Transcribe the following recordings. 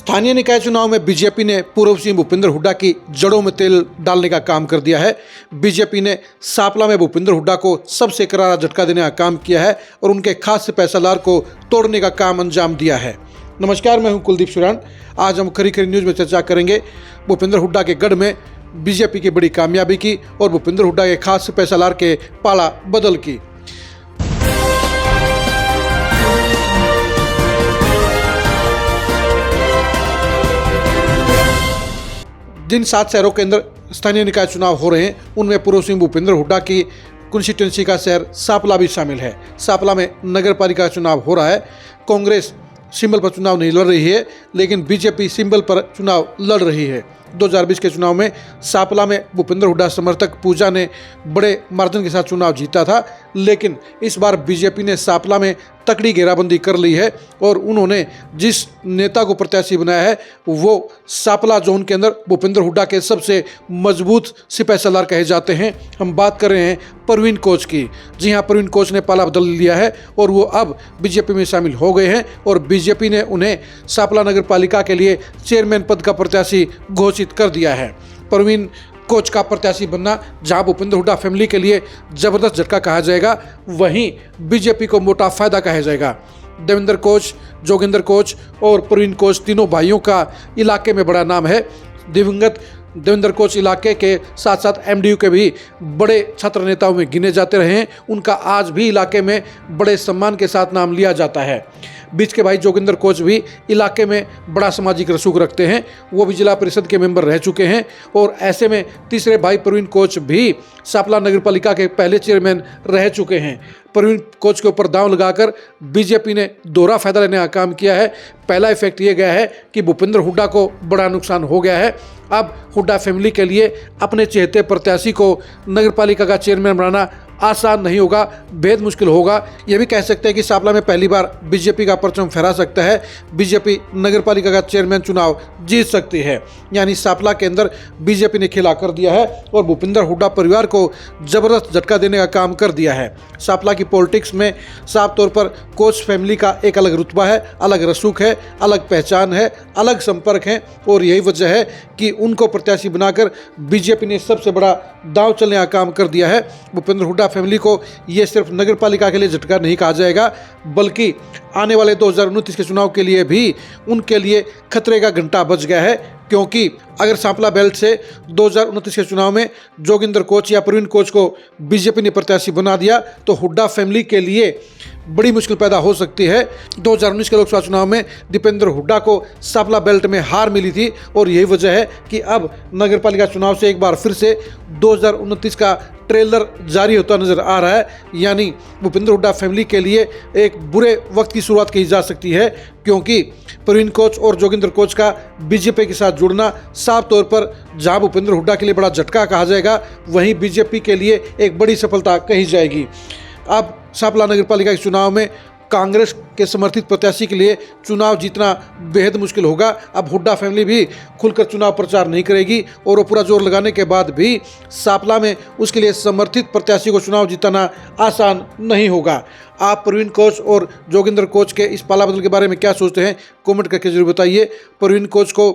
स्थानीय निकाय चुनाव में बीजेपी ने पूर्व सीएम भूपेंद्र हुड्डा की जड़ों में तेल डालने का काम कर दिया है। बीजेपी ने सांपला में भूपेंद्र हुड्डा को सबसे करारा झटका देने का काम किया है और उनके खास पैसादार को तोड़ने का काम अंजाम दिया है। नमस्कार, मैं हूं कुलदीप सुरान। आज हम खरी खरी न्यूज़ में चर्चा करेंगे भूपेंद्र हुड्डा के गढ़ में बीजेपी की बड़ी कामयाबी की और भूपेंद्र हुड्डा के खास पैसादार के पाला बदल की। जिन 7 शहरों के अंदर स्थानीय निकाय चुनाव हो रहे हैं उनमें पूर्व सीएम भूपेंद्र हुड्डा की कंस्टिट्यूंसी का शहर सांपला भी शामिल है। सांपला में नगर पालिका का चुनाव हो रहा है। कांग्रेस सिंबल पर चुनाव नहीं लड़ रही है, लेकिन बीजेपी सिंबल पर चुनाव लड़ रही है। 2020 के चुनाव में सांपला में भूपेंद्र हुड्डा समर्थक पूजा ने बड़े मार्जिन के साथ चुनाव जीता था, लेकिन इस बार बीजेपी ने सांपला में तकड़ी घेराबंदी कर ली है और उन्होंने जिस नेता को प्रत्याशी बनाया है वो सांपला जोन के अंदर भूपेंद्र हुड्डा के सबसे मजबूत सिपाही सालार कहे जाते हैं। हम बात कर रहे हैं परवीन कोच की। जी हाँ, परवीन कोच ने पाला बदल लिया है और वो अब बीजेपी में शामिल हो गए हैं और बीजेपी ने उन्हें सांपला नगर पालिका के लिए चेयरमैन पद का प्रत्याशी घोषित कर दिया है। परवीन कोच का प्रत्याशी बनना जहां भूपेंद्र हुड्डा फैमिली के लिए जबरदस्त झटका कहा जाएगा, वहीं बीजेपी को मोटा फायदा कहा जाएगा। देवेंद्र कोच, जोगिंदर कोच और प्रवीण कोच तीनों भाइयों का इलाके में बड़ा नाम है। दिवंगत देवेंद्र कोच इलाके के साथ साथ एमडीयू के भी बड़े छात्र नेताओं में गिने जाते रहे हैं। उनका आज भी इलाके में बड़े सम्मान के साथ नाम लिया जाता है। बीच के भाई जोगिंदर कोच भी इलाके में बड़ा सामाजिक रसूख रखते हैं। वो भी जिला परिषद के मेंबर रह चुके हैं और ऐसे में तीसरे भाई प्रवीण कोच भी सांपला नगर पालिका के पहले चेयरमैन रह चुके हैं। प्रवीण कोच के ऊपर दांव लगाकर बीजेपी ने दोहरा फायदा लेने का काम किया है। पहला इफेक्ट ये गया है कि भूपेंद्र हुड्डा को बड़ा नुकसान हो गया है। अब हुड्डा फैमिली के लिए अपने चहेते प्रत्याशी को नगर पालिका का चेयरमैन बनाना आसान नहीं होगा, बेहद मुश्किल होगा। यह भी कह सकते हैं कि सांपला में पहली बार बीजेपी का परचम फहरा सकता है। बीजेपी नगर पालिका का चेयरमैन चुनाव जीत सकती है। यानी सांपला के अंदर बीजेपी ने खेला कर दिया है और भूपेंद्र हुड्डा परिवार को जबरदस्त झटका देने का काम कर दिया है। सांपला की पॉलिटिक्स में साफ तौर पर कोच फैमिली का एक अलग रुतबा है, अलग रसूख है, अलग पहचान है, अलग संपर्क है और यही वजह है कि उनको प्रत्याशी बनाकर बीजेपी ने सबसे बड़ा दांव चलने का काम कर दिया है। भूपेंद्र हुड्डा फैमिली को ये सिर्फ नगर पालिका के लिए झटका नहीं कहा जाएगा, बल्कि आने वाले 2029 के चुनाव के लिए भी उनके लिए खतरे का घंटा बज गया है। क्योंकि अगर सांपला बेल्ट से 2029 के चुनाव में जोगिंदर कोच या प्रवीण कोच को बीजेपी ने प्रत्याशी बना दिया तो हुड्डा फैमिली के लिए बड़ी मुश्किल पैदा हो सकती है। 2019 के लोकसभा चुनाव में दीपेंद्र हुड्डा को सांपला बेल्ट में हार मिली थी और यही वजह है कि अब नगर पालिका चुनाव से एक बार फिर से 2029 का ट्रेलर जारी होता नजर आ रहा है। यानी भूपेंद्र हुड्डा फैमिली के लिए एक बुरे वक्त की शुरुआत की जा सकती है, क्योंकि प्रवीण कोच और जोगिंदर कोच का बीजेपी के साथ जुड़ना साफ तौर पर जहां भूपेंद्र हुड्डा के लिए बड़ा झटका कहा जाएगा, वहीं बीजेपी के लिए एक बड़ी सफलता कही जाएगी। अब सांपला नगर पालिका के चुनाव में कांग्रेस के समर्थित प्रत्याशी के लिए चुनाव जीतना बेहद मुश्किल होगा। अब हुड्डा फैमिली भी खुलकर चुनाव प्रचार नहीं करेगी और वो पूरा जोर लगाने के बाद भी सांपला में उसके लिए समर्थित प्रत्याशी को चुनाव जिताना आसान नहीं होगा। आप प्रवीण कोच और जोगिंदर कोच के इस पाला बदल के बारे में क्या सोचते हैं, कमेंट करके जरूर बताइए। प्रवीण कोच को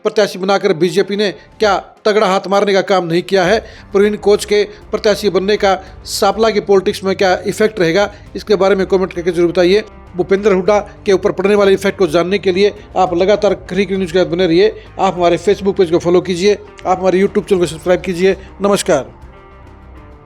प्रत्याशी बनाकर बीजेपी ने क्या तगड़ा हाथ मारने का काम नहीं किया है? प्रवीण कोच के प्रत्याशी बनने का सांपला की पॉलिटिक्स में क्या इफेक्ट रहेगा, इसके बारे में कमेंट करके जरूर बताइए। भूपेंद्र हुड्डा के ऊपर पड़ने वाले इफेक्ट को जानने के लिए आप लगातार खरी खरी न्यूज़ के साथ बने रहिए। आप हमारे फेसबुक पेज को फॉलो कीजिए, आप हमारे यूट्यूब चैनल को सब्सक्राइब कीजिए। नमस्कार।